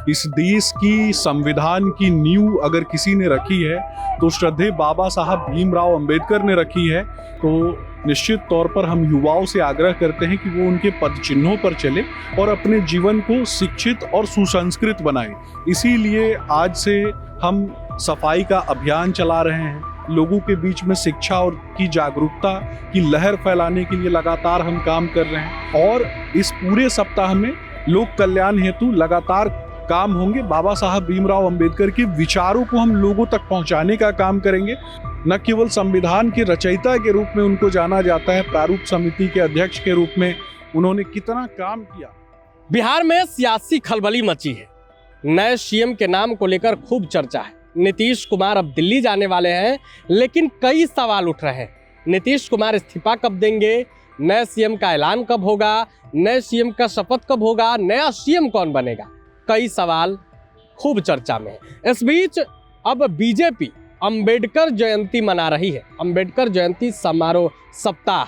इस देश की संविधान की नींव अगर किसी ने रखी है तो श्रद्धेय बाबा साहब भीमराव अंबेडकर ने रखी है। तो निश्चित तौर पर हम युवाओं से आग्रह करते हैं कि वो उनके पद चिन्हों पर चले और अपने जीवन को शिक्षित और सुसंस्कृत बनाएं। इसीलिए आज से हम सफाई का अभियान चला रहे हैं। लोगों के बीच में शिक्षा और की जागरूकता की लहर फैलाने के लिए लगातार हम काम कर रहे हैं और इस पूरे सप्ताह में लोक कल्याण हेतु लगातार काम होंगे। बाबा साहब भीमराव अंबेडकर के विचारों को हम लोगों तक पहुंचाने का काम करेंगे। न केवल संविधान के रचयिता के रूप में उनको जाना जाता है, प्रारूप समिति के अध्यक्ष के रूप में उन्होंने कितना काम किया। बिहार में सियासी खलबली मची है। नए सीएम के नाम को लेकर खूब चर्चा है। नीतीश कुमार अब दिल्ली जाने वाले हैं, लेकिन कई सवाल उठ रहे हैं। नीतीश कुमार इस्तीफा कब देंगे? नए सीएम का ऐलान कब होगा? नए सीएम का शपथ कब होगा? नया सीएम कौन बनेगा? कई सवाल खूब चर्चा में है। इस बीच अब बीजेपी अंबेडकर जयंती मना रही है। अंबेडकर जयंती समारोह सप्ताह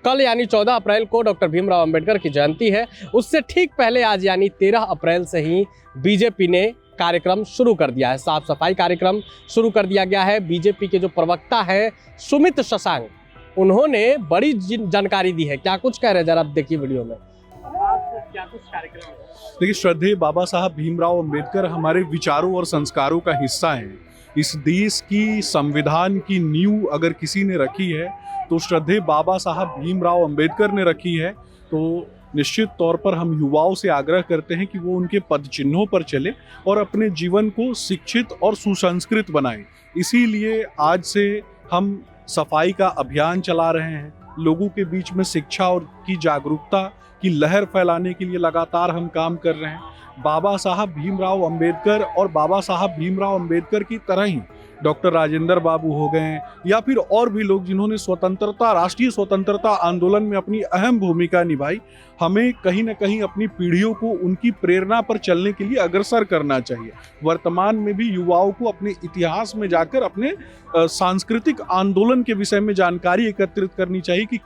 कल यानी 14 अप्रैल को डॉक्टर भीमराव अंबेडकर की जयंती है। उससे ठीक पहले आज यानी 13 अप्रैल से ही बीजेपी ने कार्यक्रम शुरू कर दिया है। साफ सफाई कार्यक्रम शुरू कर दिया गया है। बीजेपी के जो प्रवक्ता है सुमित शशांक, उन्होंने बड़ी जानकारी दी है। क्या कुछ कह रहे हैं जरा देखिए वीडियो में। क्या कुछ कार्यक्रम है? देखिए, श्रद्धेय बाबा साहब भीमराव अंबेडकर हमारे विचारों और संस्कारों का हिस्सा हैं। इस देश की संविधान की नींव अगर किसी ने रखी है तो श्रद्धेय बाबा साहब भीमराव अंबेडकर ने रखी है। तो निश्चित तौर पर हम युवाओं से आग्रह करते हैं कि वो उनके पद चिन्हों पर चले और अपने जीवन को शिक्षित और सुसंस्कृत बनाएं। इसीलिए आज से हम सफाई का अभियान चला रहे हैं। लोगों के बीच में शिक्षा और की जागरूकता की लहर फैलाने के लिए लगातार हम काम कर रहे हैं। बाबा साहब भीमराव अंबेडकर और बाबा साहब भीमराव अंबेडकर की तरह ही डॉक्टर राजेंद्र बाबू हो गए या फिर और भी लोग जिन्होंने राष्ट्रीय स्वतंत्रता आंदोलन में अपनी अहम भूमिका निभाई, हमें कहीं ना कहीं अपनी पीढ़ियों को उनकी प्रेरणा पर चलने के लिए अग्रसर करना चाहिए। वर्तमान में भी युवाओं को अपने इतिहास में जाकर अपने सांस्कृतिक आंदोलन के विषय में जानकारी एकत्रित करनी चाहिए कि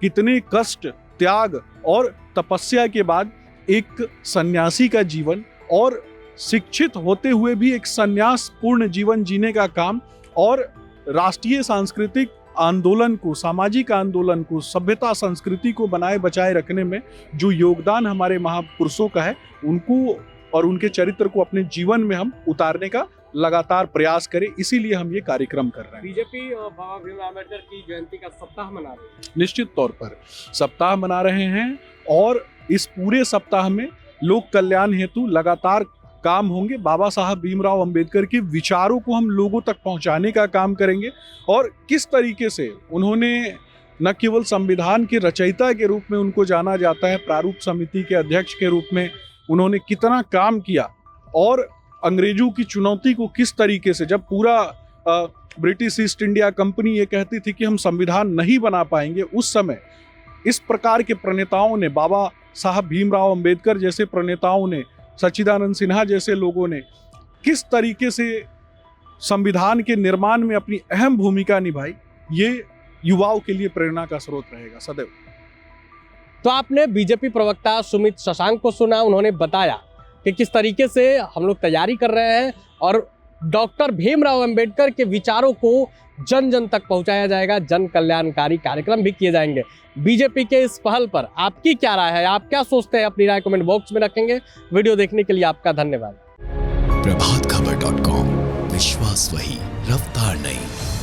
कितने कष्ट, त्याग और तपस्या के बाद एक सन्यासी का जीवन और शिक्षित होते हुए भी एक संन्यास पूर्ण जीवन जीने का काम और राष्ट्रीय सांस्कृतिक आंदोलन को, सामाजिक आंदोलन को, सभ्यता संस्कृति को बनाए बचाए रखने में जो योगदान हमारे महापुरुषों का है, उनको और उनके चरित्र को अपने जीवन में हम उतारने का लगातार प्रयास करें। इसीलिए हम ये कार्यक्रम कर रहे हैं। बीजेपी बाबा भीमराव अम्बेडकर की जयंती का सप्ताह मना रही है। निश्चित तौर पर सप्ताह मना रहे हैं और इस पूरे सप्ताह में लोक कल्याण हेतु लगातार काम होंगे। बाबा साहब भीमराव अंबेडकर के विचारों को हम लोगों तक पहुंचाने का काम करेंगे और किस तरीके से उन्होंने न केवल संविधान के रचयिता के रूप में उनको जाना जाता है, प्रारूप समिति के अध्यक्ष के रूप में उन्होंने कितना काम किया और अंग्रेजों की चुनौती को किस तरीके से, जब पूरा ब्रिटिश ईस्ट इंडिया कंपनी ये कहती थी कि हम संविधान नहीं बना पाएंगे, उस समय इस प्रकार के प्रणेताओं ने, बाबा साहब भीमराव अंबेडकर जैसे प्रणेताओं ने, सच्चिदानंद सिन्हा जैसे लोगों ने किस तरीके से संविधान के निर्माण में अपनी अहम भूमिका निभाई, ये युवाओं के लिए प्रेरणा का स्रोत रहेगा सदैव। तो आपने बीजेपी प्रवक्ता सुमित शशांक को सुना। उन्होंने बताया कि किस तरीके से हम लोग तैयारी कर रहे हैं और डॉक्टर भीमराव अंबेडकर के विचारों को जन जन तक पहुंचाया जाएगा। जन कल्याणकारी कार्यक्रम भी किए जाएंगे। बीजेपी के इस पहल पर आपकी क्या राय है? आप क्या सोचते हैं? अपनी राय कमेंट बॉक्स में रखेंगे। वीडियो देखने के लिए आपका धन्यवाद। प्रभातखबर.com, विश्वास वही, रफ्तार नहीं।